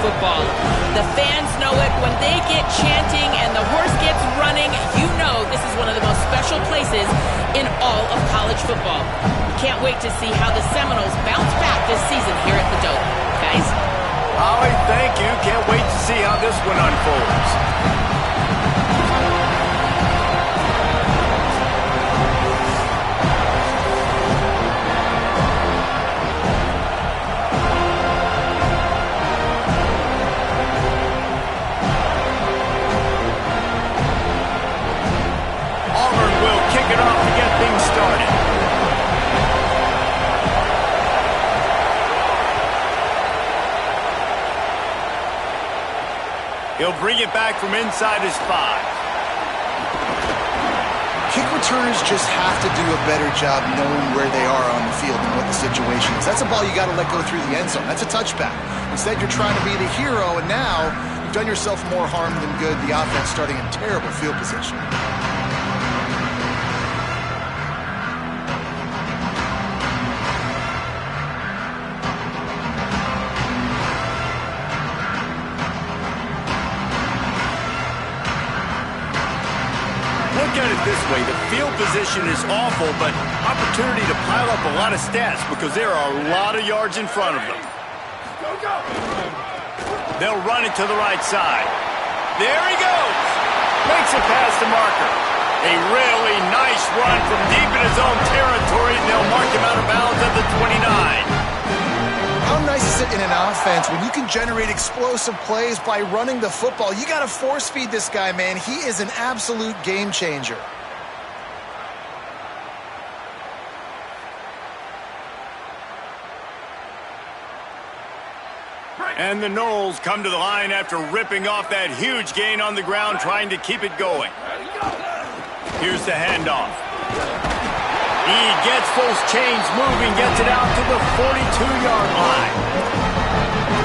football. The fans know it. When they get chanting and the horse gets running, you know this is one of the most special places in all of college football. Can't wait to see how the Seminoles bounce back this season here at the Dome. Guys? Holly, thank you. Can't wait to see how this one unfolds. Auburn will kick it off to get things started. He'll bring it back from inside his 5. Kick returners just have to do a better job knowing where they are on the field and what the situation is. That's a ball you got to let go through the end zone. That's a touchback. Instead, you're trying to be the hero, and now you've done yourself more harm than good. The offense starting in terrible field position. Look at it this way, the field position is awful, but opportunity to pile up a lot of stats because there are a lot of yards in front of them. They'll run it to the right side. There he goes. Makes it past the marker. A really nice run from deep in his own territory, and they'll mark him out of bounds at the 29. How nice is it in an offense when you can generate explosive plays by running the football? You got to force feed this guy, man. He is an absolute game changer. And the Noles come to the line after ripping off that huge gain on the ground, trying to keep it going. Here's the handoff. He gets those chains moving, gets it out to the 42-yard line.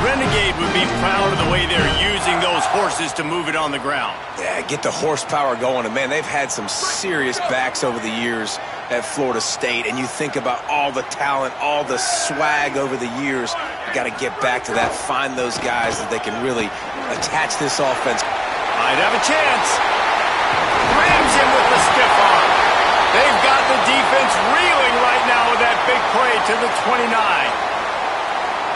Renegade would be proud of the way they're using those horses to move it on the ground. Yeah, get the horsepower going. And, man, they've had some serious backs over the years at Florida State. And you think about all the talent, all the swag over the years. You got to get back to that, find those guys that they can really attach this offense. Might have a chance. Rams him with the stiff arm. They've got the defense reeling right now with that big play to the 29.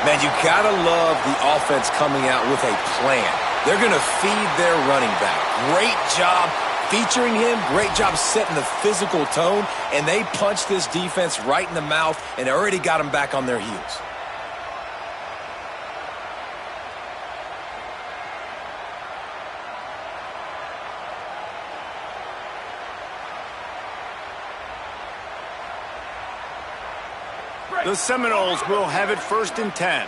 Man, you gotta love the offense coming out with a plan. They're gonna feed their running back. Great job featuring him. Great job setting the physical tone. And they punched this defense right in the mouth and already got them back on their heels. The Seminoles will have it 1st and 10.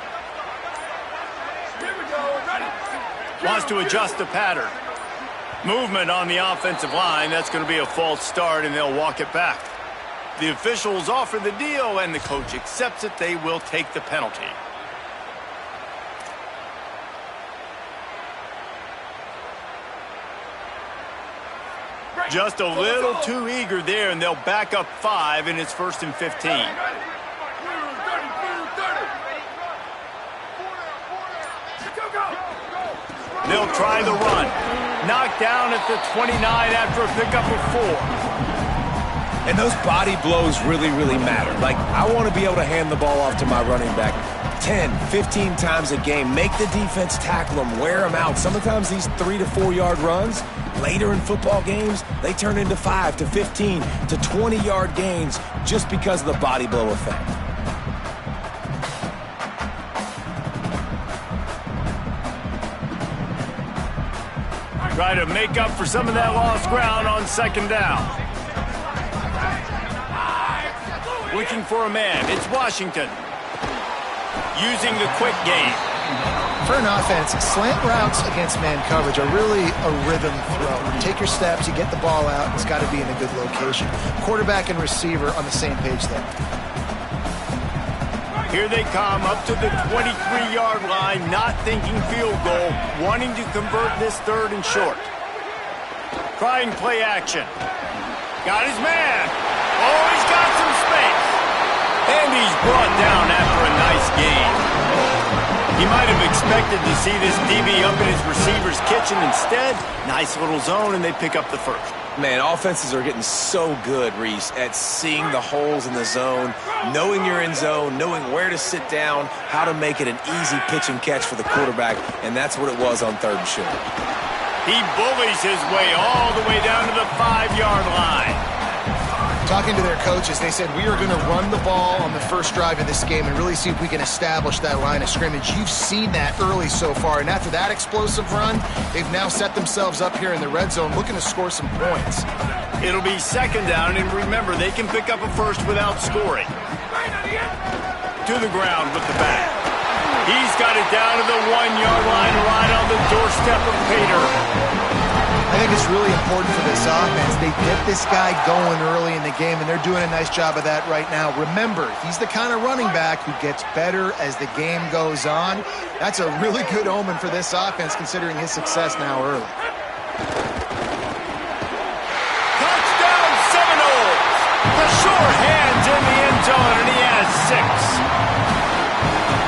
Wants to adjust the pattern. Movement on the offensive line. That's going to be a false start, and they'll walk it back. The officials offer the deal, and the coach accepts it. They will take the penalty. Just a little too eager there, and they'll back up 5, and it's 1st and 15. They'll try the run. Knocked down at the 29 after a pickup of 4. And those body blows really, really matter. Like, I want to be able to hand the ball off to my running back 10, 15 times a game. Make the defense tackle them, wear them out. Sometimes these 3 to 4 yard runs, later in football games, they turn into 5 to 15 to 20-yard gains just because of the body blow effect. Try to make up for some of that lost ground on 2nd down. Looking for a man. It's Washington. Using the quick game. For an offense, slant routes against man coverage are really a rhythm throw. You take your steps, you get the ball out, it's got to be in a good location. Quarterback and receiver on the same page there. Here they come up to the 23-yard line, not thinking field goal, wanting to convert this 3rd and short. Trying play action. Got his man. Oh, he's got some space. And he's brought down after a nice gain. He He might have expected to see this DB up in his receiver's kitchen. Instead, nice little zone, and they pick up the first. Man, offenses are getting so good, Reese, at seeing the holes in the zone, knowing you're in zone, knowing where to sit down, how to make it an easy pitch and catch for the quarterback, and that's what it was on 3rd and short. He bullies his way all the way down to the 5-yard line. Talking to their coaches, they said, we are going to run the ball on the first drive of this game and really see if we can establish that line of scrimmage. You've seen that early so far, and after that explosive run, they've now set themselves up here in the red zone looking to score some points. It'll be 2nd down, and remember, they can pick up a first without scoring. To the ground with the back. He's got it down to the 1-yard line, right on the doorstep of Pater. I think it's really important for this offense. They get this guy going early in the game, and they're doing a nice job of that right now. Remember, he's the kind of running back who gets better as the game goes on. That's a really good omen for this offense, considering his success now early. Touchdown Seminoles! The short hands in the end zone, and he has 6.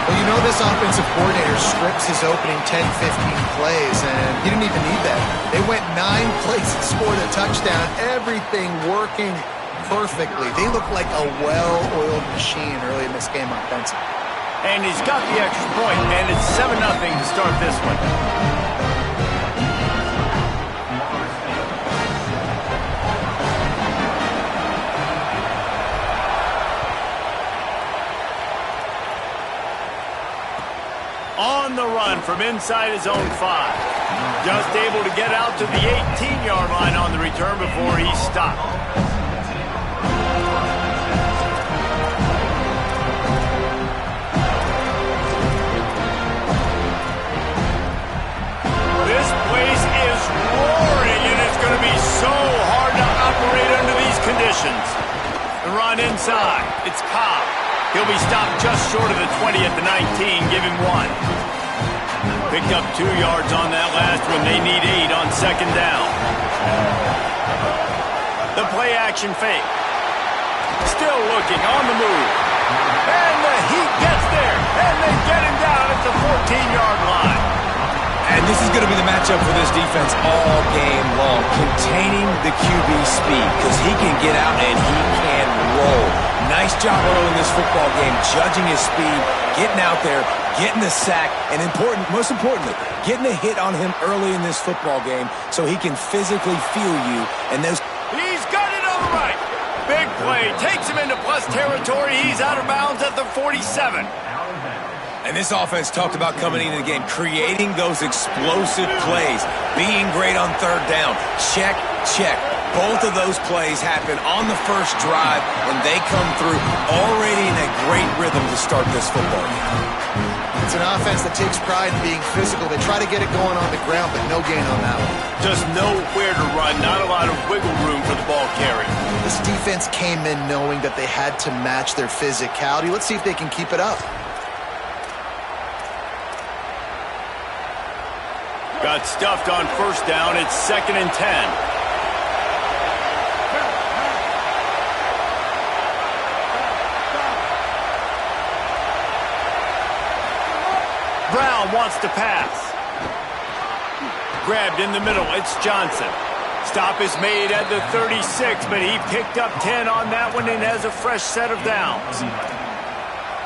Well, you know this offensive coordinator strips his opening 10, 15 plays, and he didn't even need that. They went 9 plays and scored a touchdown, everything working perfectly. They look like a well-oiled machine early in this game offensively. And he's got the extra point, and it's 7-0 to start this one. On the run from inside his own 5. Just able to get out to the 18-yard line on the return before he's stopped. This place is roaring, and it's going to be so hard to operate under these conditions. The run inside. It's Cobb. He'll be stopped just short of the 20 at the 19. Give him 1. Picked up 2 yards on that last one. They need 8 on 2nd down. The play action fake. Still looking on the move. And the Heat gets there. And they get him down at the 14-yard line. And this is going to be the matchup for this defense all game long. Containing the QB speed, because he can get out and he can roll. Nice job early in this football game, judging his speed, getting out there, getting the sack, and most importantly, getting a hit on him early in this football game so he can physically feel you. And those. He's got it on the right. Big play. Takes him into plus territory. He's out of bounds at the 47. And this offense talked about coming into the game, creating those explosive plays, being great on 3rd down. Check, check. Both of those plays happen on the first drive, and they come through already in a great rhythm to start this football game. It's an offense that takes pride in being physical. They try to get it going on the ground, but no gain on that one. Just nowhere to run, not a lot of wiggle room for the ball carrier. This defense came in knowing that they had to match their physicality. Let's see if they can keep it up. Got stuffed on 1st down. It's 2nd and 10. Brown wants to pass. Grabbed in the middle. It's Johnson. Stop is made at the 36, but he picked up 10 on that one and has a fresh set of downs.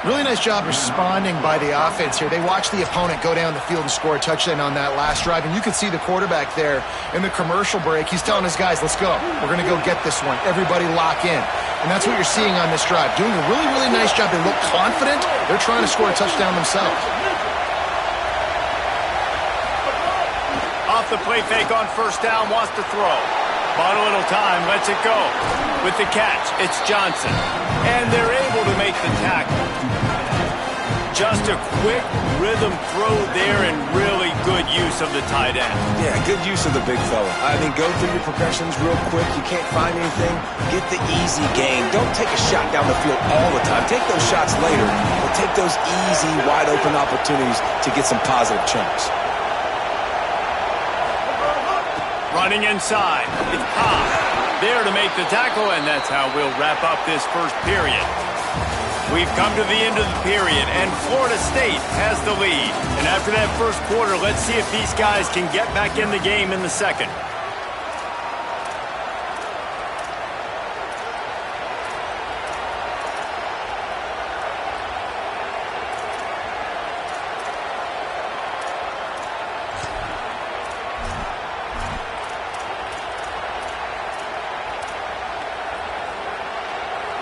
Really nice job responding by the offense here. They watched the opponent go down the field and score a touchdown on that last drive, and you could see the quarterback there in the commercial break. He's telling his guys, let's go. We're going to go get this one. Everybody lock in. And that's what you're seeing on this drive. Doing a really, really nice job. They look confident. They're trying to score a touchdown themselves. Off the play fake on 1st down, wants to throw. Bought a little time, lets it go. With the catch, it's Johnson. And they're able to make the tackle. Just a quick rhythm throw there and really good use of the tight end. Yeah, good use of the big fella. I mean, go through your progressions real quick. You can't find anything. Get the easy gain. Don't take a shot down the field all the time. Take those shots later, but take those easy, wide-open opportunities to get some positive chunks. Running inside. It's Cobb. There to make the tackle, and that's how we'll wrap up this first period. We've come to the end of the period, and Florida State has the lead. And after that first quarter, let's see if these guys can get back in the game in the second.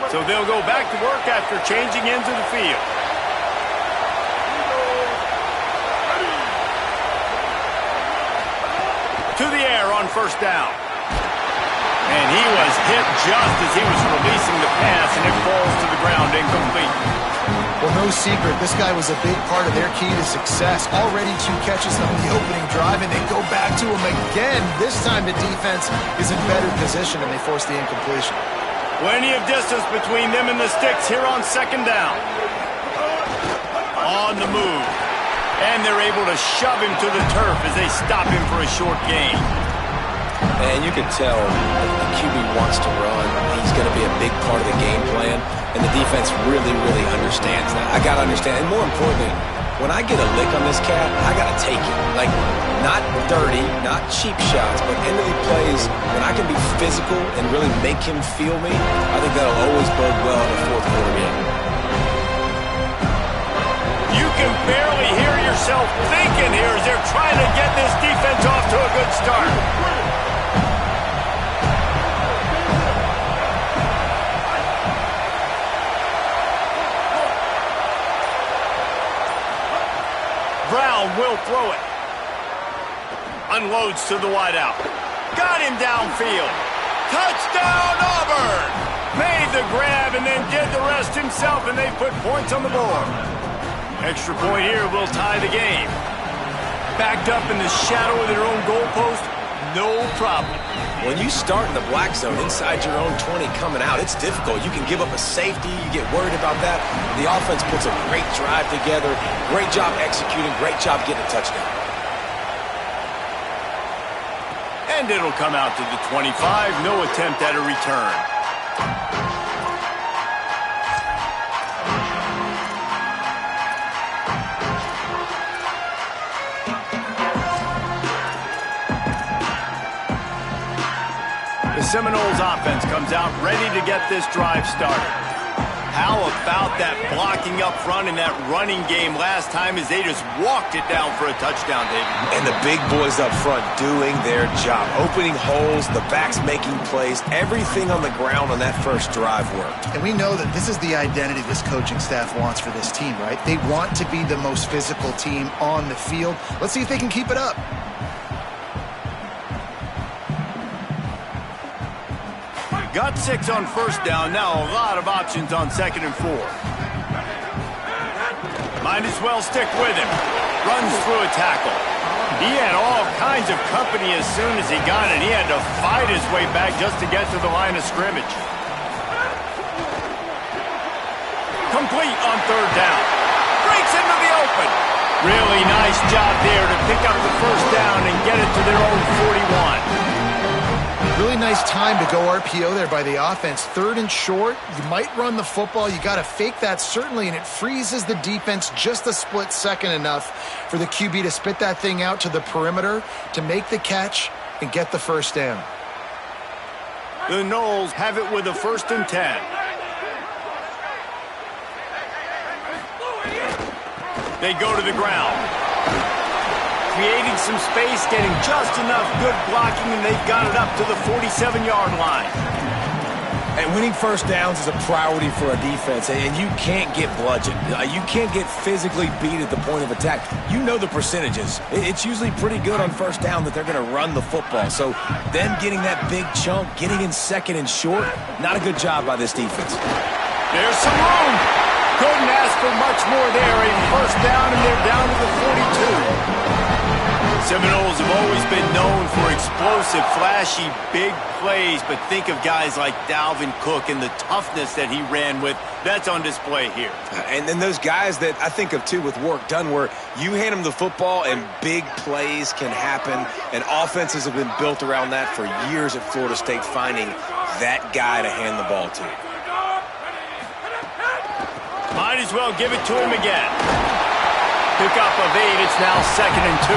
So they'll go back to work after changing ends of the field. To the air on first down. And he was hit just as he was releasing the pass, and it falls to the ground incomplete. Well, no secret, this guy was a big part of their key to success. Already 2 catches on the opening drive, and they go back to him again. This time the defense is in better position, and they force the incompletion. Plenty of distance between them and the sticks here on second down. On the move. And they're able to shove him to the turf as they stop him for a short gain. And you can tell the QB wants to run. He's going to be a big part of the game plan. And the defense really, really understands that. I got to understand. And more importantly, when I get a lick on this cat, I got to take it. Like, not dirty, not cheap shots, but end of the plays, when I can be physical and really make him feel me, I think that'll always bode well in the fourth quarter game. You can barely hear yourself thinking here as they're trying to get this defense off to a good start. Brown will throw it. Unloads to the wideout. Got him downfield. Touchdown, Auburn! Made the grab and then did the rest himself, and they put points on the board. Extra point here will tie the game. Backed up in the shadow of their own goalpost, no problem. When you start in the black zone inside your own 20 coming out, it's difficult. You can give up a safety. You get worried about that. The offense puts a great drive together. Great job executing. Great job getting a touchdown. And it'll come out to the 25. No attempt at a return. The Seminoles offense comes out ready to get this drive started. How about that blocking up front and that running game last time as they just walked it down for a touchdown, David? And the big boys up front doing their job. Opening holes, the backs making plays, everything on the ground on that first drive worked. And we know that this is the identity this coaching staff wants for this team, right? They want to be the most physical team on the field. Let's see if they can keep it up. Got 6 on first down. Now a lot of options on 2nd and 4. Might as well stick with him. Runs through a tackle. He had all kinds of company as soon as he got it. He had to fight his way back just to get to the line of scrimmage. Complete on 3rd down. Breaks into the open. Really nice job there to pick up the first down and get it to their own 41. Really nice time to go RPO there by the offense. 3rd and short, you might run the football. You got to fake that, certainly, and it freezes the defense just a split second enough for the QB to spit that thing out to the perimeter, to make the catch and get the first down. The Noles have it with a 1st and 10. They go to the ground. Creating some space, getting just enough good blocking, and they've got it up to the 47-yard line. And winning first downs is a priority for a defense, and you can't get bludgeoned. You can't get physically beat at the point of attack. You know the percentages. It's usually pretty good on first down that they're going to run the football. So them getting that big chunk, getting in 2nd and short, not a good job by this defense. There's some room. Couldn't ask for much more there. A first down, and they're down to the 42. Seminoles have always been known for explosive, flashy, big plays, but think of guys like Dalvin Cook and the toughness that he ran with. That's on display here. And then those guys that I think of, too, with work done, where you hand them the football and big plays can happen, and offenses have been built around that for years at Florida State, finding that guy to hand the ball to. Might as well give it to him again. Pickup of 8. It's now 2nd and 2.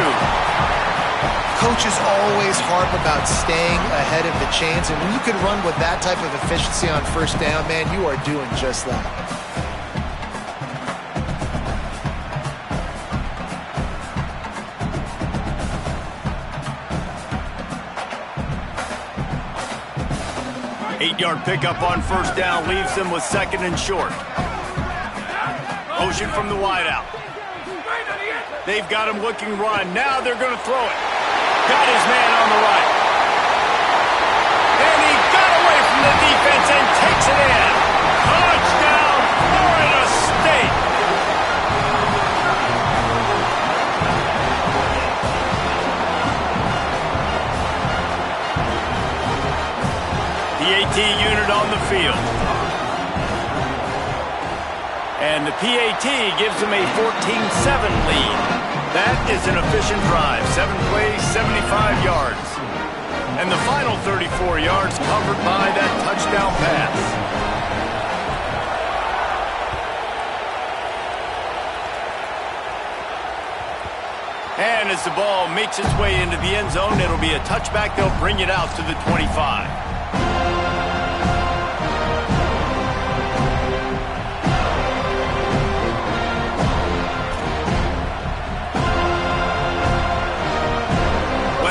Coaches always harp about staying ahead of the chains, and when you can run with that type of efficiency on first down, man, you are doing just that. Eight-yard pickup on first down leaves them with 2nd and short. Motion from the wideout. They've got him looking run. Now they're going to throw it. Got his man on the right. And he got away from the defense and takes it in. Touchdown, Florida State. The AT unit on the field. And the PAT gives them a 14-7 lead. That is an efficient drive. 7 plays, 75 yards. And the final 34 yards covered by that touchdown pass. And as the ball makes its way into the end zone, it'll be a touchback. They'll bring it out to the 25.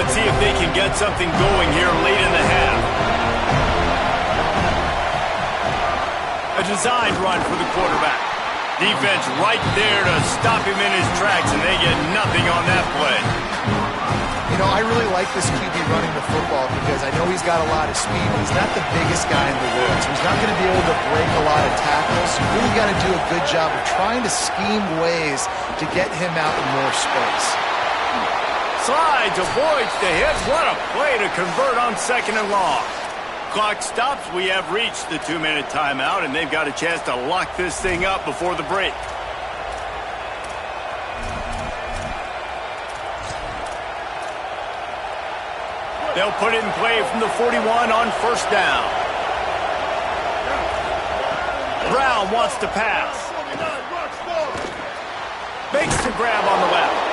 See if they can get something going here late in the half. A designed run for the quarterback. Defense right there to stop him in his tracks, and they get nothing on that play. You know, I really like this QB running the football because I know he's got a lot of speed, but he's not the biggest guy in the world, so he's not going to be able to break a lot of tackles. You really got to do a good job of trying to scheme ways to get him out in more space. Slides, avoids the hit. What a play to convert on 2nd and long. Clock stops. We have reached the 2-minute timeout, and they've got a chance to lock this thing up before the break. They'll put it in play from the 41 on first down. Brown wants to pass. Makes the grab on the left.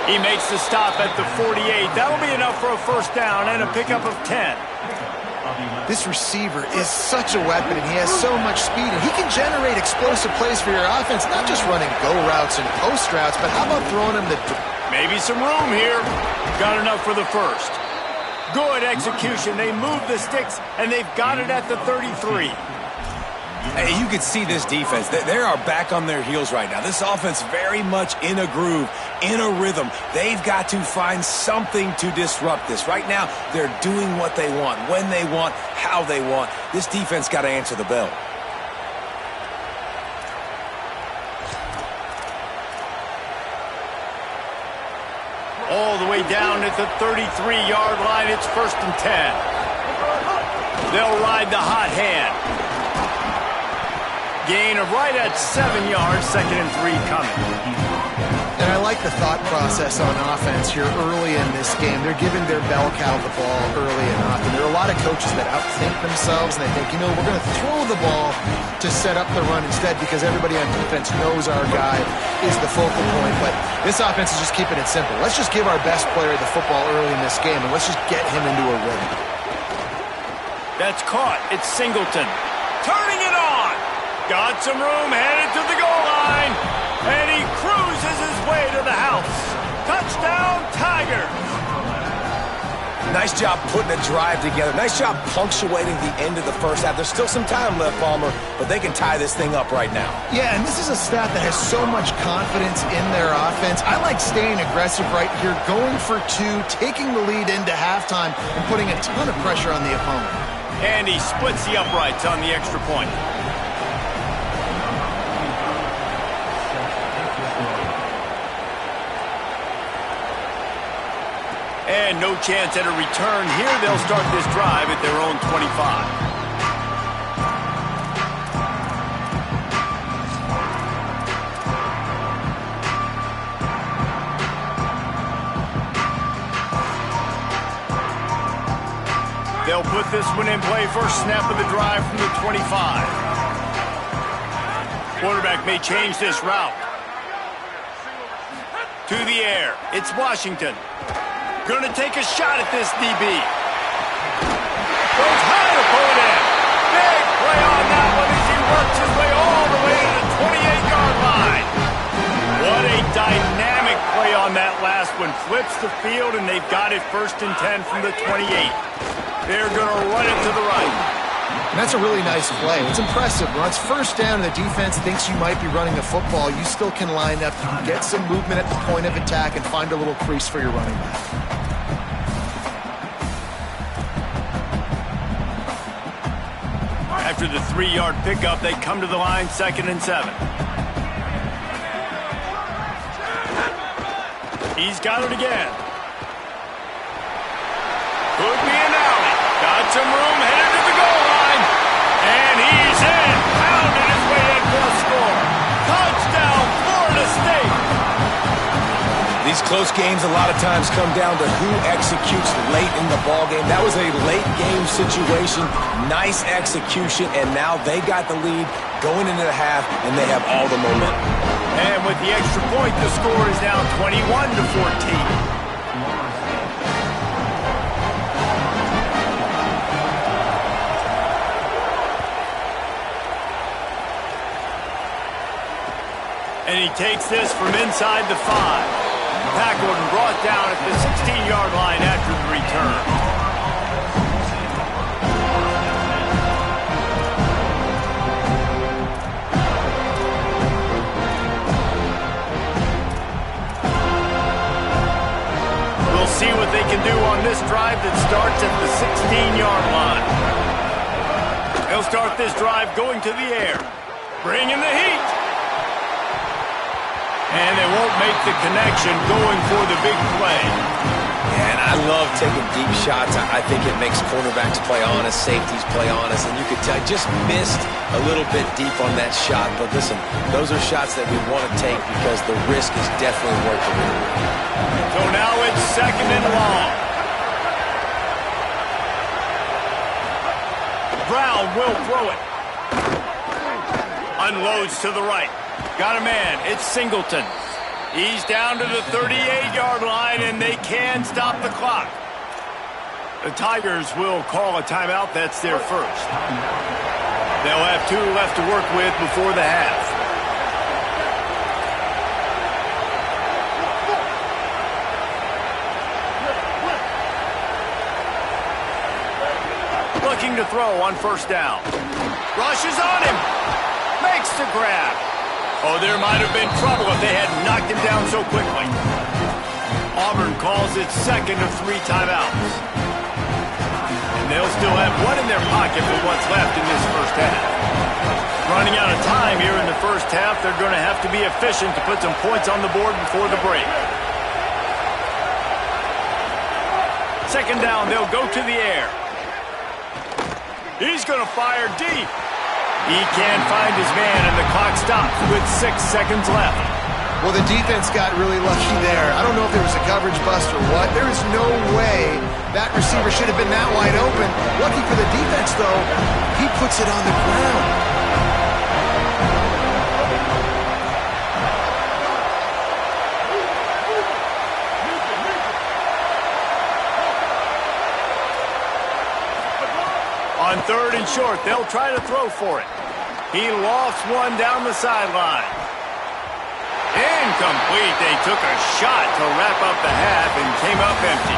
He makes the stop at the 48. That'll be enough for a first down and a pickup of 10. This receiver is such a weapon, and he has so much speed, and he can generate explosive plays for your offense, not just running go routes and post routes, but how about throwing him the... Maybe some room here. Got enough for the first. Good execution. They move the sticks, and they've got it at the 33. Hey, you can see this defense. They are back on their heels right now. This offense very much in a groove, in a rhythm. They've got to find something to disrupt this. Right now, they're doing what they want, when they want, how they want. This defense got to answer the bell. All the way down at the 33-yard line. It's 1st and 10. They'll ride the hot hand. Gain of right at 7 yards, 2nd and 3 coming. And I like the thought process on offense here early in this game. They're giving their bell cow the ball early and often. There are a lot of coaches that outthink themselves, and they think, you know, we're going to throw the ball to set up the run instead because everybody on defense knows our guy is the focal point. But this offense is just keeping it simple. Let's just give our best player the football early in this game, and let's just get him into a rhythm. That's caught. It's Singleton. Turning it on. Got some room, headed to the goal line, and he cruises his way to the house. Touchdown, Tigers! Nice job putting a drive together. Nice job punctuating the end of the first half. There's still some time left, Palmer, but they can tie this thing up right now. Yeah, and this is a staff that has so much confidence in their offense. I like staying aggressive right here, going for 2, taking the lead into halftime, and putting a ton of pressure on the opponent. And he splits the uprights on the extra point. And no chance at a return here. They'll start this drive at their own 25. They'll put this one in play. First snap of the drive from the 25. Quarterback may change this route. To the air. It's Washington. Going to take a shot at this DB. Goes high to pull it in. Big play on that one as he works his way all the way to the 28-yard line. What a dynamic play on that last one. Flips the field, and they've got it 1st and 10 from the 28. They're going to run it to the right. And that's a really nice play. It's impressive. When it's 1st down and the defense thinks you might be running the football, you still can line up, you can get some movement at the point of attack and find a little crease for your running back. After the 3-yard pickup, they come to the line 2nd and 7. He's got it again. Could be an alley. Got some room, headed to the goal line. And he's in. Pounded his way in for a score. Touchdown, Florida State. These close games a lot of times come down to who executes late in the ball game. That was a late game situation. Nice execution, and now they got the lead going into the half, and they have all the momentum. And with the extra point, the score is now 21-14. And he takes this from inside the 5. Tackled and brought down at the 16-yard line after the return. We'll see what they can do on this drive that starts at the 16-yard line. They'll start this drive going to the air. Bring in the heat. And they won't make the connection going for the big play. Yeah, and I love taking deep shots. I think it makes quarterbacks play honest, safeties play honest, and you could tell just missed a little bit deep on that shot. But listen, those are shots that we want to take because the risk is definitely worth it. So now it's 2nd and long. Brown will throw it. Unloads to the right. Got a man. It's Singleton. He's down to the 38-yard line, and they can stop the clock. The Tigers will call a timeout. That's their first. They'll have 2 left to work with before the half. Looking to throw on 1st down. Rushes on him. Makes the grab. Oh, there might have been trouble if they had knocked him down so quickly. Auburn calls it 2nd of 3 timeouts. And they'll still have 1 in their pocket for what's left in this 1st half. Running out of time here in the 1st half, they're going to have to be efficient to put some points on the board before the break. 2nd down, they'll go to the air. He's going to fire deep. He can't find his man, and the clock stops with 6 seconds left. Well, the defense got really lucky there. I don't know if there was a coverage bust or what. There is no way that receiver should have been that wide open. Lucky for the defense, though, he puts it on the ground. On 3rd and short, they'll try to throw for it. He lofts one down the sideline. Incomplete. They took a shot to wrap up the half and came up empty.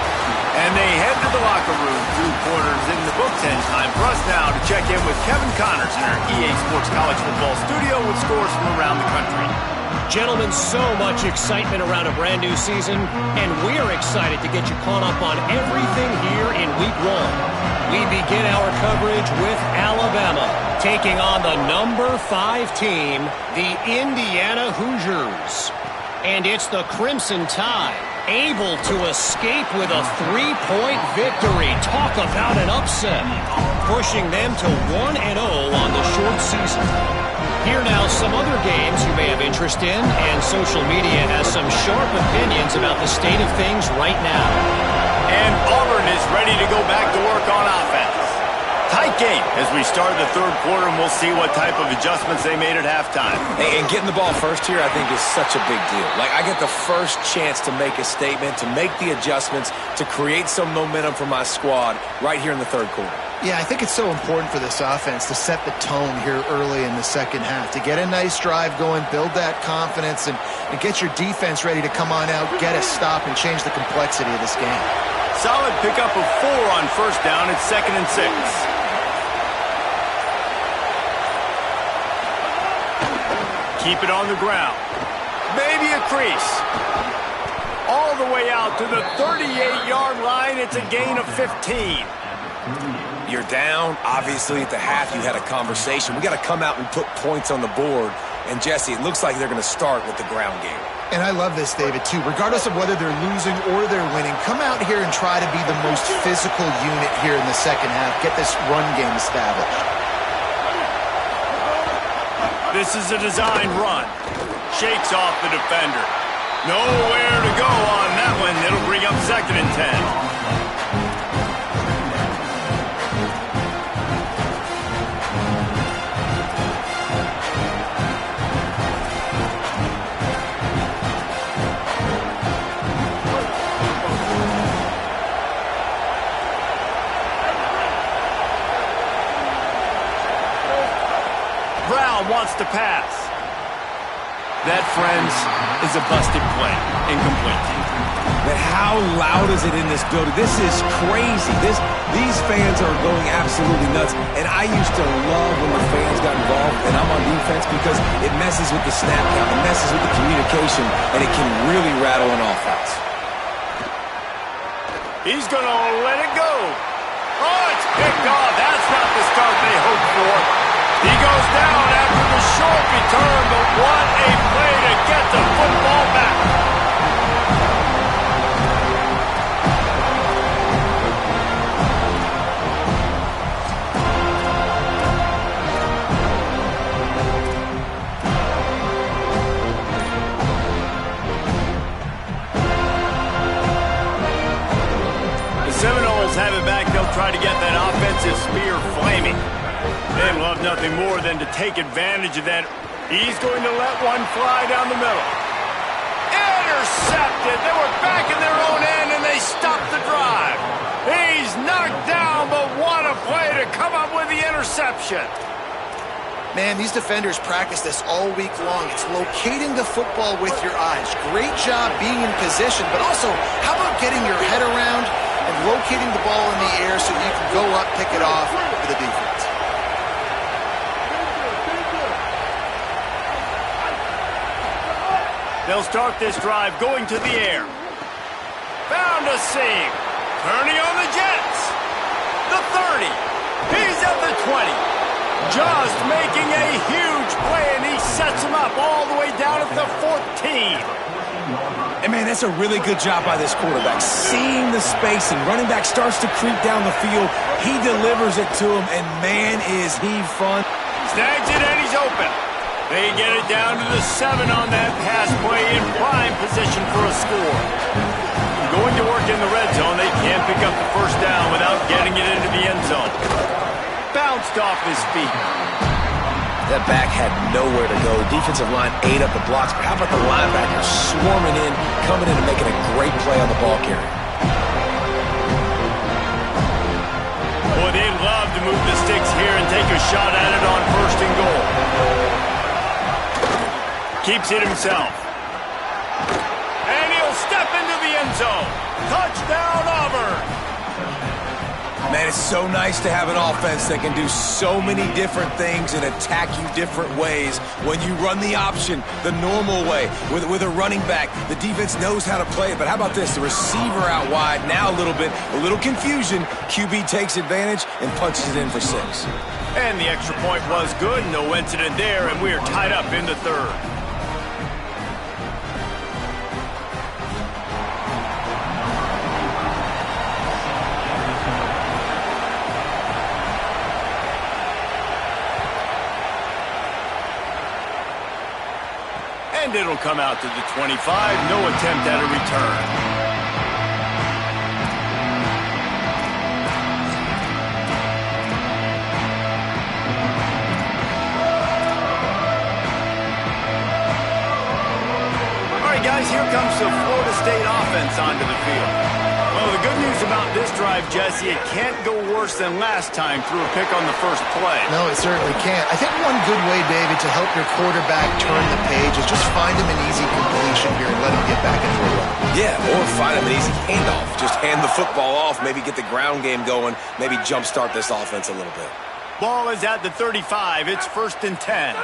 And they head to the locker room. 2 quarters in the books, and time for us now to check in with Kevin Connors in our EA Sports College Football studio with scores from around the country. Gentlemen, so much excitement around a brand new season, and we're excited to get you caught up on everything here in Week 1. We begin our coverage with Alabama, taking on the number 5 team, the Indiana Hoosiers. And it's the Crimson Tide, able to escape with a 3-point victory. Talk about an upset, pushing them to 1-0 on the short season. Here now some other games you may have interest in, and social media has some sharp opinions about the state of things right now. And Auburn is ready to go back to work on offense. Tight game as we start the third quarter, and we'll see what type of adjustments they made at halftime. Hey, and getting the ball first here, I think, is such a big deal. Like, I get the first chance to make a statement, to make the adjustments, to create some momentum for my squad right here in the third quarter. Yeah, I think it's so important for this offense to set the tone here early in the second half, to get a nice drive going, build that confidence, and get your defense ready to come on out, get a stop, and change the complexity of this game. Solid pickup of 4 on first down. It's 2nd and 6. Keep it on the ground. Maybe a crease. All the way out to the 38-yard line. It's a gain of 15. You're down. Obviously, at the half, you had a conversation. We got to come out and put points on the board. And, Jesse, it looks like they're going to start with the ground game. And I love this, David, too. Regardless of whether they're losing or they're winning, come out here and try to be the most physical unit here in the second half. Get this run game established. This is a design run. Shakes off the defender. Nowhere to go on that one. It'll bring up 2nd and 10. Wants to pass. That, friends, is a busted play. Incomplete. But how loud is it in this building? This is crazy. These fans are going absolutely nuts. And I used to love when the fans got involved and I'm on defense because it messes with the snap count, it messes with the communication, and it can really rattle an offense. He's going to let it go. Oh, it's picked off. That's not the start they hoped for. He goes down after the short return, but what a play to get the football back. The Seminoles have it back. They'll try to get that offensive spear flaming. They'd love nothing more than to take advantage of that. He's going to let one fly down the middle. Intercepted. They were back in their own end, and they stopped the drive. He's knocked down, but what a play to come up with the interception. Man, these defenders practice this all week long. It's locating the football with your eyes. Great job being in position, but also, how about getting your head around and locating the ball in the air so you can go up, pick it off for the defense. They'll start this drive going to the air. Found a seam. Turning on the Jets. The 30. He's at the 20. Just making a huge play, and he sets him up all the way down at the 14. And, man, that's a really good job by this quarterback. Seeing the spacing. Running back starts to creep down the field. He delivers it to him, and, man, is he fun. Snags it, and he's open. They get it down to the 7 on that pass play in prime position for a score. Going to work in the red zone. They can't pick up the first down without getting it into the end zone. Bounced off his feet. That back had nowhere to go. Defensive line ate up the blocks, but how about the linebackers swarming in, coming in and making a great play on the ball carrier? Boy, they'd love to move the sticks here and take a shot at it on 1st and goal. Keeps it himself. And he'll step into the end zone. Touchdown, Auburn. Man, it's so nice to have an offense that can do so many different things and attack you different ways. When you run the option the normal way with a running back, the defense knows how to play it. But how about this? The receiver out wide, now a little confusion. QB takes advantage and punches it in for 6. And the extra point was good. No incident there, and we are tied up in the 3rd. And it'll come out to the 25. No attempt at a return. Guys, here comes the Florida State offense onto the field. Well, the good news about this drive, Jesse, it can't go worse than last time through a pick on the first play. No, it certainly can't. I think one good way, David, to help your quarterback turn the page is just find him an easy completion here and let him get back into the run. Yeah, or find him an easy handoff. Just hand the football off, maybe get the ground game going, maybe jumpstart this offense a little bit. Ball is at the 35. It's 1st and 10.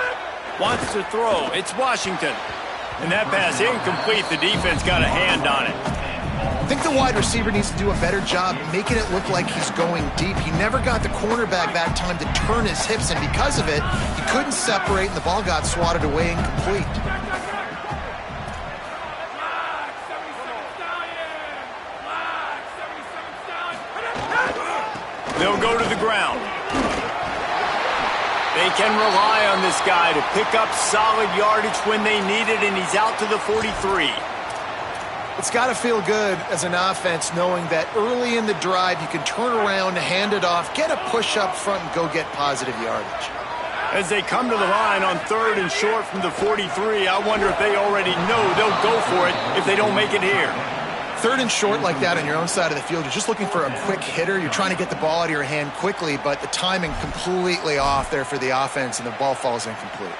Wants to throw. It's Washington. And that pass incomplete. The defense got a hand on it. I think the wide receiver needs to do a better job making it look like he's going deep. He never got the cornerback that time to turn his hips, and because of it, he couldn't separate, and the ball got swatted away incomplete. They'll go to the ground. They can rely on this guy to pick up solid yardage when they need it, and he's out to the 43. It's got to feel good as an offense knowing that early in the drive you can turn around, hand it off, get a push up front, and go get positive yardage. As they come to the line on 3rd and short from the 43, I wonder if they already know they'll go for it if they don't make it here. 3rd and short like that on your own side of the field, you're just looking for a quick hitter. You're trying to get the ball out of your hand quickly, but the timing completely off there for the offense, and the ball falls incomplete.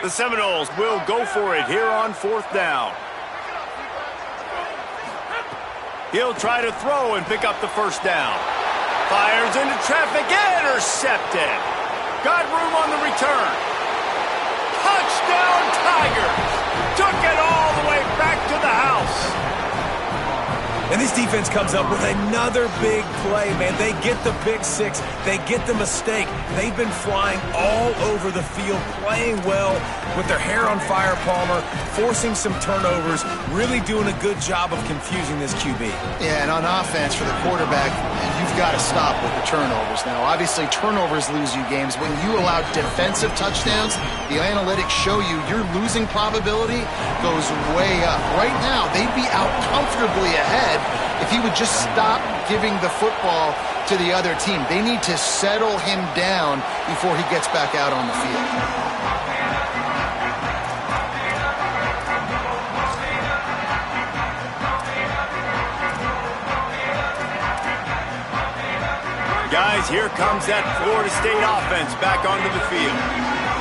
The Seminoles will go for it here on 4th down. He'll try to throw and pick up the 1st down. Fires into traffic, intercepted. Got room on the return. Touchdown Tigers! Took it all the way back to the house. And this defense comes up with another big play, man. They get the pick six. They get the mistake. They've been flying all over the field, playing well with their hair on fire, Palmer, forcing some turnovers, really doing a good job of confusing this QB. Yeah, and on offense for the quarterback, you've got to stop with the turnovers. Now, obviously, turnovers lose you games. When you allow defensive touchdowns, the analytics show you your losing probability goes way up. Right now, they'd be out comfortably ahead if he would just stop giving the football to the other team. They need to settle him down before he gets back out on the field. Guys, here comes that Florida State offense back onto the field.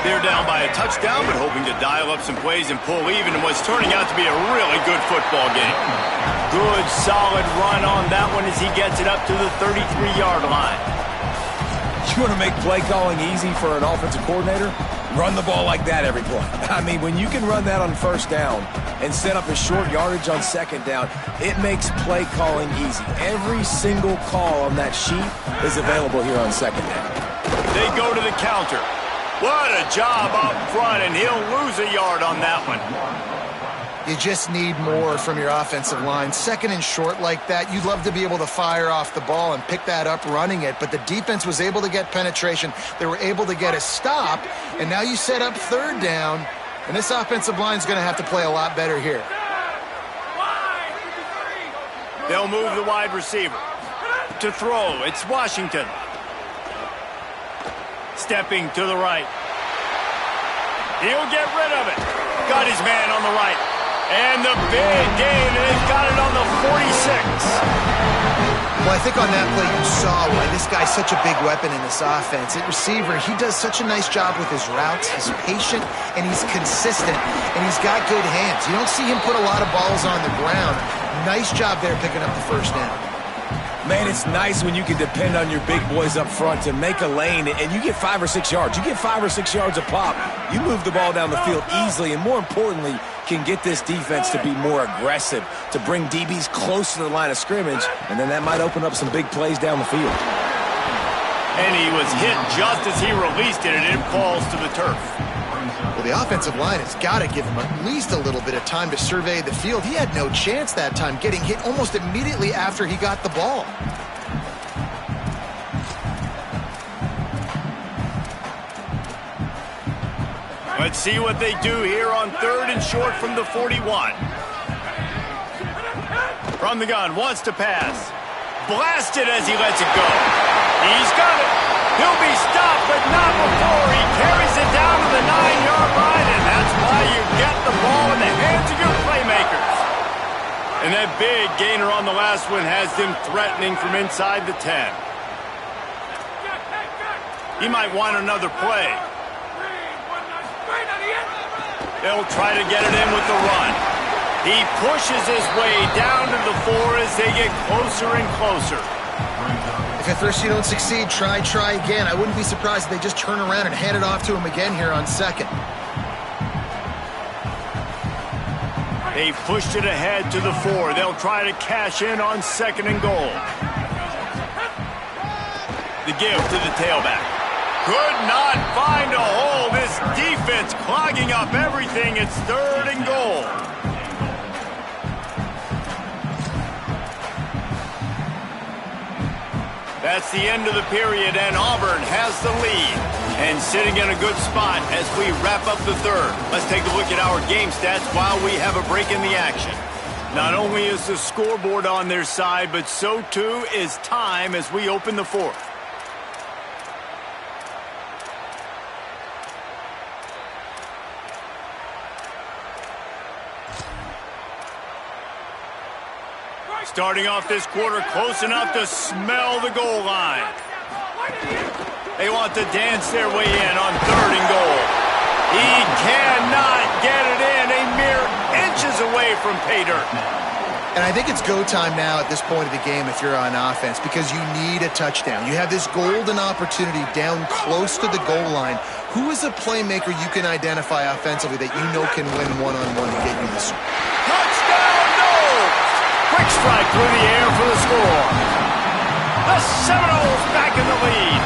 They're down by a touchdown, but hoping to dial up some plays and pull even in what's turning out to be a really good football game. Good, solid run on that one as he gets it up to the 33-yard line. You want to make play calling easy for an offensive coordinator? Run the ball like that every play. I mean, when you can run that on 1st down and set up a short yardage on 2nd down, it makes play calling easy. Every single call on that sheet is available here on 2nd down. They go to the counter. What a job up front, and he'll lose a yard on that one. You just need more from your offensive line. 2nd and short like that, you'd love to be able to fire off the ball and pick that up running it, but the defense was able to get penetration. They were able to get a stop, and now you set up 3rd down, and this offensive line's going to have to play a lot better here. They'll move the wide receiver. To throw, it's Washington. Stepping to the right. He'll get rid of it. Got his man on the right. And the big gain, and they've got it on the 46. Well, I think on that play you saw why this guy's such a big weapon in this offense. At receiver, he does such a nice job with his routes. He's patient, and he's consistent, and he's got good hands. You don't see him put a lot of balls on the ground. Nice job there picking up the first down. Man, it's nice when you can depend on your big boys up front to make a lane, and you get 5 or 6 yards. You get 5 or 6 yards a pop. You move the ball down the field easily, and more importantly, can get this defense to be more aggressive, to bring DBs close to the line of scrimmage, and then that might open up some big plays down the field. And he was hit just as he released it, and it falls to the turf. Well, the offensive line has got to give him at least a little bit of time to survey the field. He had no chance that time, getting hit almost immediately after he got the ball. Let's see what they do here on 3rd and short from the 41. From the gun, wants to pass. Blasted as he lets it go. He's got it. He'll be stopped, but not before he carries it down to the 9-yard line, and that's why you get the ball in the hands of your playmakers. And that big gainer on the last one has them threatening from inside the 10. He might want another play. They'll try to get it in with the run. He pushes his way down to the 4 as they get closer and closer. If at first you don't succeed, try again. I wouldn't be surprised if they just turn around and hand it off to him again here on 2nd. They pushed it ahead to the 4. They'll try to cash in on 2nd and goal. The give to the tailback. Could not find a hole. This defense clogging up everything. It's 3rd and goal. That's the end of the period, and Auburn has the lead. And sitting in a good spot as we wrap up the 3rd. Let's take a look at our game stats while we have a break in the action. Not only is the scoreboard on their side, but so too is time as we open the 4th. Starting off this quarter close enough to smell the goal line. They want to dance their way in on 3rd and goal. He cannot get it in, a mere inches away from pay dirt. And I think it's go time now at this point of the game if you're on offense, because you need a touchdown. You have this golden opportunity down close to the goal line. Who is a playmaker you can identify offensively that you know can win one-on-one and get you this? Touchdown, no! Quick strike through the air for the score. The Seminoles back in the lead.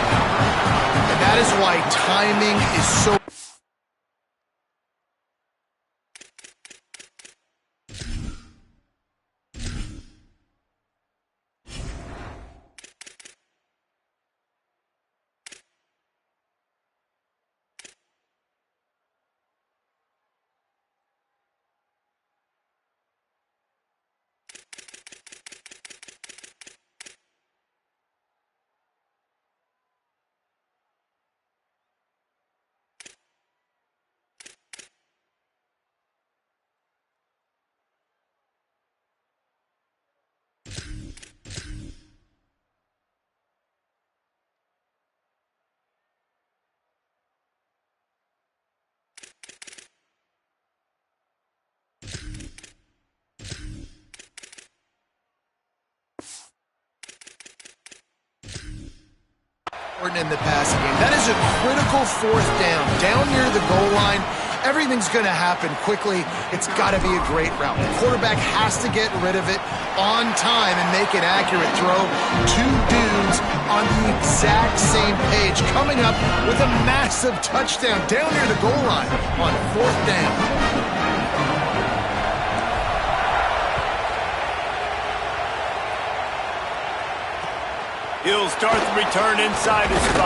And that is why timing is so... in the passing game. That is a critical 4th down near the goal line. Everything's going to happen quickly. It's got to be a great route. The quarterback has to get rid of it on time and make an accurate throw. 2 dudes on the exact same page, coming up with a massive touchdown down near the goal line on 4th down. He'll start the return inside his 5.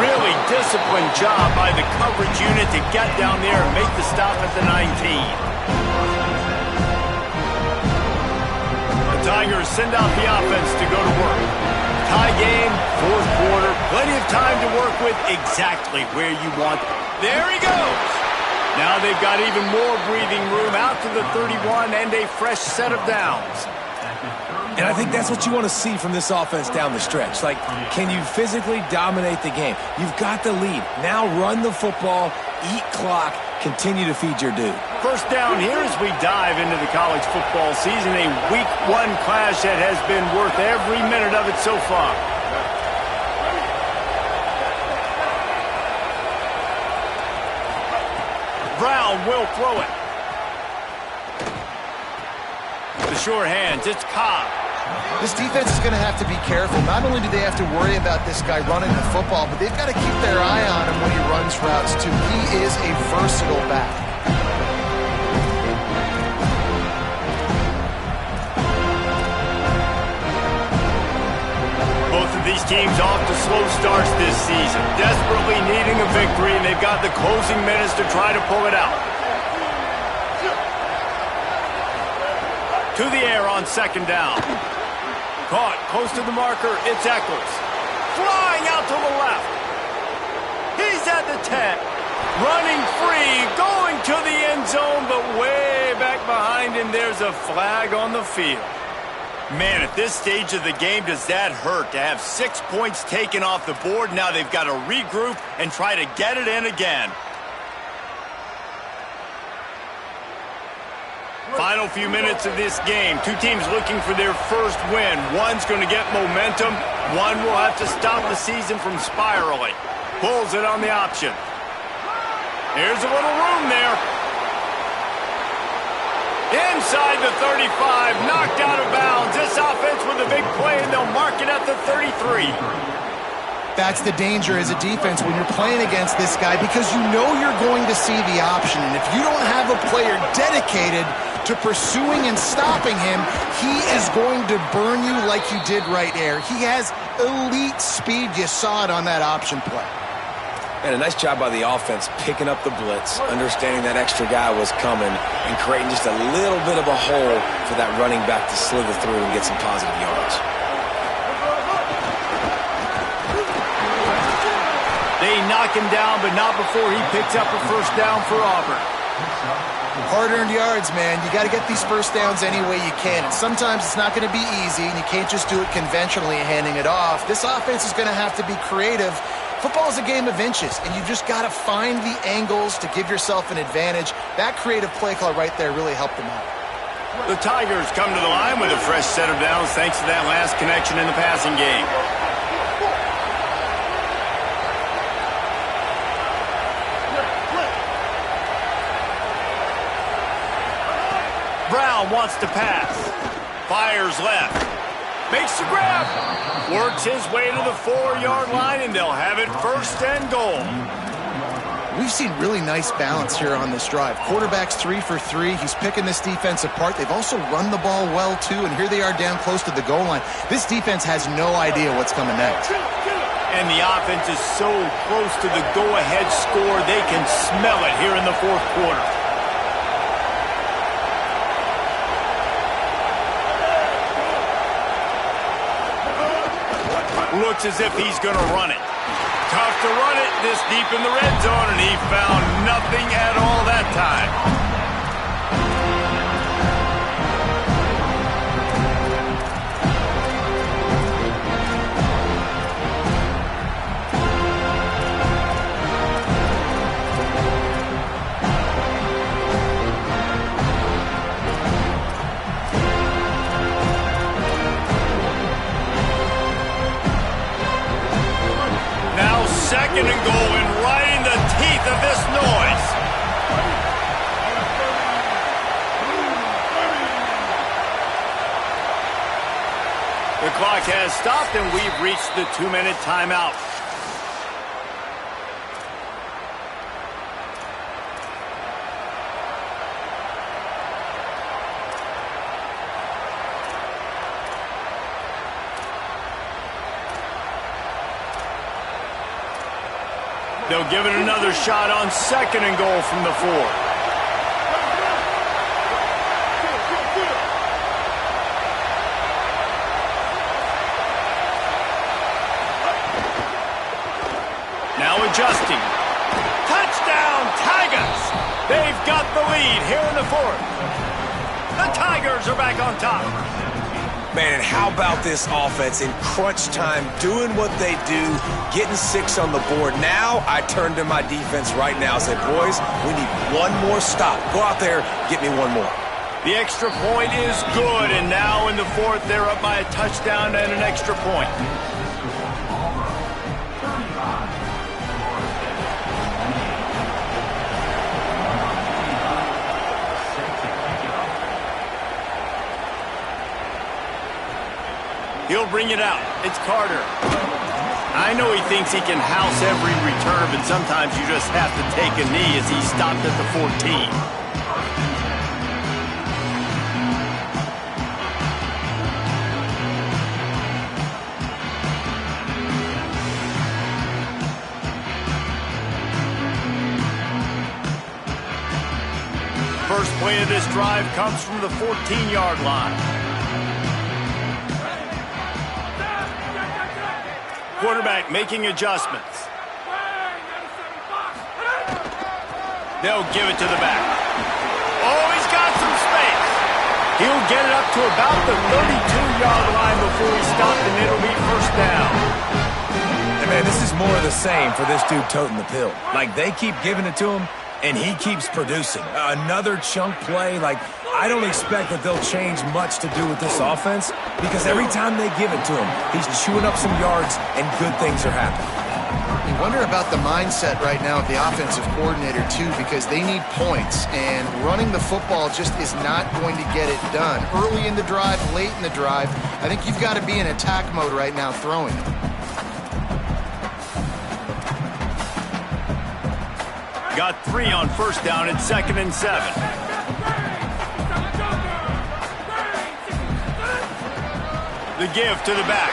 Really disciplined job by the coverage unit to get down there and make the stop at the 19. The Tigers send out the offense to go to work. Tie game, 4th quarter, plenty of time to work with exactly where you want. There he goes. Now they've got even more breathing room out to the 31 and a fresh set of downs. And I think that's what you want to see from this offense down the stretch. Like, can you physically dominate the game? You've got the lead. Now run the football, eat clock, continue to feed your dude. First down here as we dive into the college football season. A week one clash that has been worth every minute of it so far. Brown will throw it. The sure hands, it's Cobb. This defense is going to have to be careful. Not only do they have to worry about this guy running the football, but they've got to keep their eye on him when he runs routes, too. He is a versatile back. Both of these teams off to slow starts this season, desperately needing a victory, and they've got the closing minutes to try to pull it out. To the air on second down. Caught close to the marker, it's Eccles. Flying out to the left. He's at the 10. Running free, going to the end zone, but way back behind him, there's a flag on the field. Man, at this stage of the game, does that hurt to have 6 points taken off the board? Now they've got to regroup and try to get it in again. Final few minutes of this game. Two teams looking for their first win. One's going to get momentum. One will have to stop the season from spiraling. Pulls it on the option. Here's a little room there. Inside the 35, knocked out of bounds. This offense with a big play, and they'll mark it at the 33. That's the danger as a defense when you're playing against this guy, because you know you're going to see the option. And if you don't have a player dedicated to pursuing and stopping him, he is going to burn you like he did right there. He has elite speed. You saw it on that option play. And a nice job by the offense picking up the blitz, understanding that extra guy was coming, and creating just a little bit of a hole for that running back to slither through and get some positive yards. They knock him down, but not before he picks up a first down for Auburn. Hard-earned yards, man. You got to get these first downs any way you can. And sometimes it's not going to be easy, and you can't just do it conventionally handing it off. This offense is going to have to be creative. Football is a game of inches, and you've just got to find the angles to give yourself an advantage. That creative play call right there really helped them out. The Tigers come to the line with a fresh set of downs thanks to that last connection in the passing game. Brown wants to pass. Fires left. Makes the grab. Works his way to the 4-yard line, and they'll have it first and goal. We've seen really nice balance here on this drive. Quarterback's 3 for 3. He's picking this defense apart. They've also run the ball well, too, and here they are down close to the goal line. This defense has no idea what's coming next. And the offense is so close to the go-ahead score, they can smell it here in the fourth quarter. Looks as if he's going to run it. Tough to run it this deep in the red zone, and he found nothing at all that time. Second and goal, and right in the teeth of this noise. The clock has stopped, and we've reached the 2-minute timeout. They'll give it another shot on second and goal from the 4. Now adjusting. Touchdown, Tigers! fourth. The Tigers are back on top. Man, and how about this offense in crunch time, doing what they do, getting 6 on the board. Now I turn to my defense right now and say, boys, we need one more stop. Go out there, get me one more. The extra point is good, and now in the fourth, they're up by a touchdown and an extra point. He'll bring it out. It's Carter. I know he thinks he can house every return, but sometimes you just have to take a knee as he stopped at the 14. First play of this drive comes from the 14-yard line. Quarterback making adjustments. They'll give it to the back. Oh, he's got some space. He'll get it up to about the 32-yard line before he stopped, and it'll be first down. And man, this is more of the same for this dude toting the pill. Like, they keep giving it to him, and he keeps producing. Another chunk play. Like, I don't expect that they'll change much to do with this offense because every time they give it to him, he's chewing up some yards and good things are happening. You wonder about the mindset right now of the offensive coordinator, too, because they need points, and running the football just is not going to get it done. Early in the drive, late in the drive, I think you've got to be in attack mode right now throwing it. Got 3 on first down at 2nd and 7. The give to the back.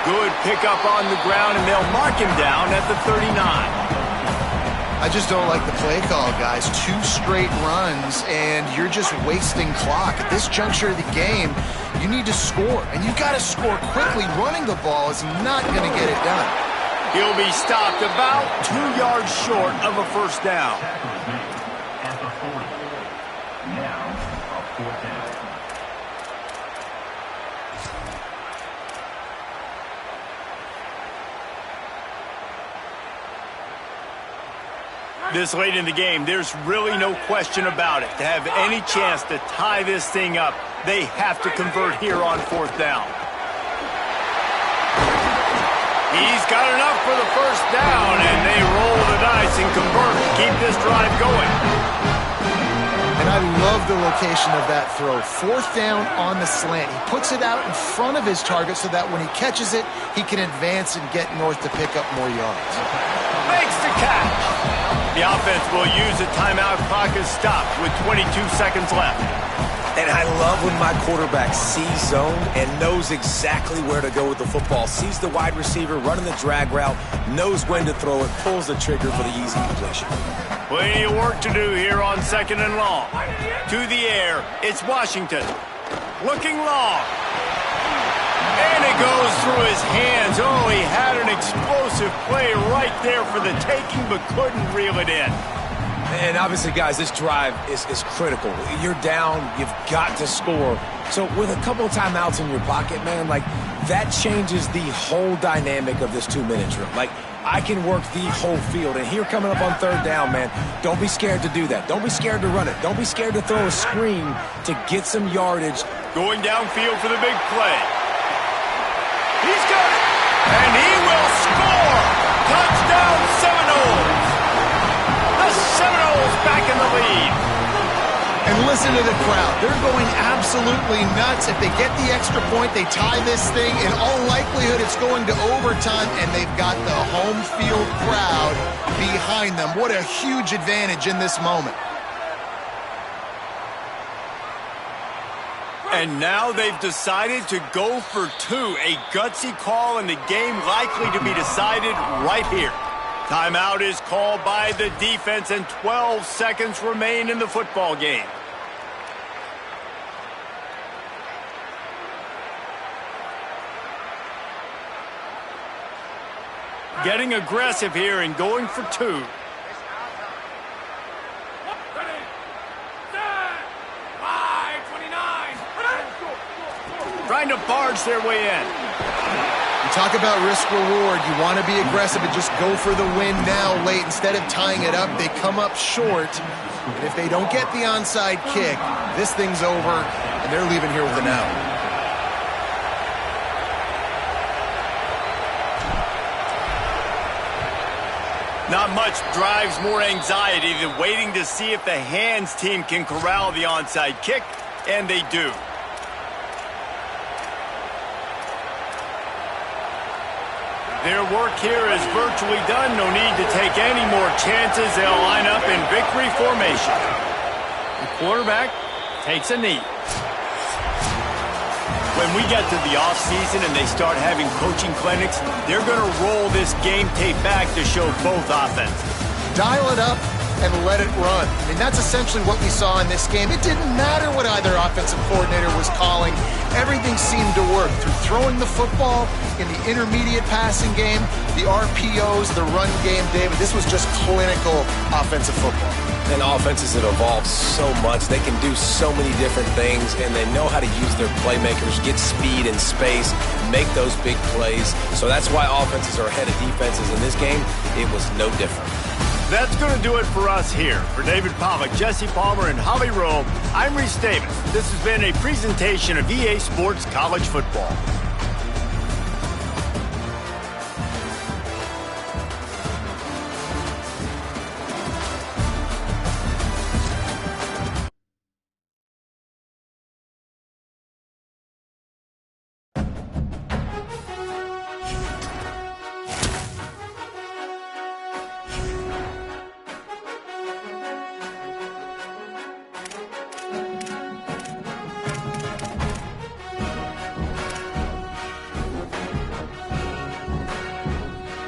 Good pickup on the ground, and they'll mark him down at the 39. I just don't like the play call, guys. 2 straight runs, and you're just wasting clock. At this juncture of the game, you need to score, and you've got to score quickly. Running the ball is not going to get it done. He'll be stopped about 2 yards short of a first down. At the 40. Now, a 4th down. This late in the game, there's really no question about it. To have any chance to tie this thing up, they have to convert here on 4th down. He's got enough for the first down, and they roll the dice and convert to keep this drive going. And I love the location of that throw. 4th down on the slant. He puts it out in front of his target so that when he catches it, he can advance and get north to pick up more yards. Makes the catch. The offense will use a timeout. Clock is stopped with 22 seconds left. And I love when my quarterback sees zone and knows exactly where to go with the football. Sees the wide receiver running the drag route, knows when to throw it, pulls the trigger for the easy completion. Plenty of work to do here on 2nd and long. To the air, it's Washington. Looking long. And it goes through his hands. Oh, he had an explosive play right there for the taking, but couldn't reel it in. And obviously, guys, this drive is critical. You're down. You've got to score. So with a couple of timeouts in your pocket, man, like, that changes the whole dynamic of this 2-minute drill. Like, I can work the whole field. And here coming up on 3rd down, man, don't be scared to do that. Don't be scared to run it. Don't be scared to throw a screen to get some yardage. Going downfield for the big play. He's got it. And he will score. Touchdown Seminoles. The Seminoles back in the lead. And listen to the crowd. They're going absolutely nuts. If they get the extra point, they tie this thing. In all likelihood, it's going to overtime, and they've got the home field crowd behind them. What a huge advantage in this moment. And now they've decided to go for 2. A gutsy call, and the game likely to be decided right here. Timeout is called by the defense, and 12 seconds remain in the football game. Getting aggressive here and going for 2. trying to barge their way in. You talk about risk-reward. You want to be aggressive and just go for the win now late. Instead of tying it up, they come up short. And if they don't get the onside kick, this thing's over, and they're leaving here with an out. Not much drives more anxiety than waiting to see if the hands team can corral the onside kick, and they do. Their work here is virtually done. No need to take any more chances. They'll line up in victory formation. The quarterback takes a knee. When we get to the offseason and they start having coaching clinics, they're going to roll this game tape back to show both offenses. Dial it up and let it run. I mean, that's essentially what we saw in this game. It didn't matter what either offensive coordinator was calling. Everything seemed to work through throwing the football in the intermediate passing game, the RPOs, the run game, David. This was just clinical offensive football. And offenses have evolved so much. They can do so many different things, and they know how to use their playmakers, get speed and space, make those big plays. So that's why offenses are ahead of defenses in this game. It was no different. That's going to do it for us here. For David Pollack, Jesse Palmer, and Holly Rowe, I'm Reese Davis. This has been a presentation of EA Sports College Football.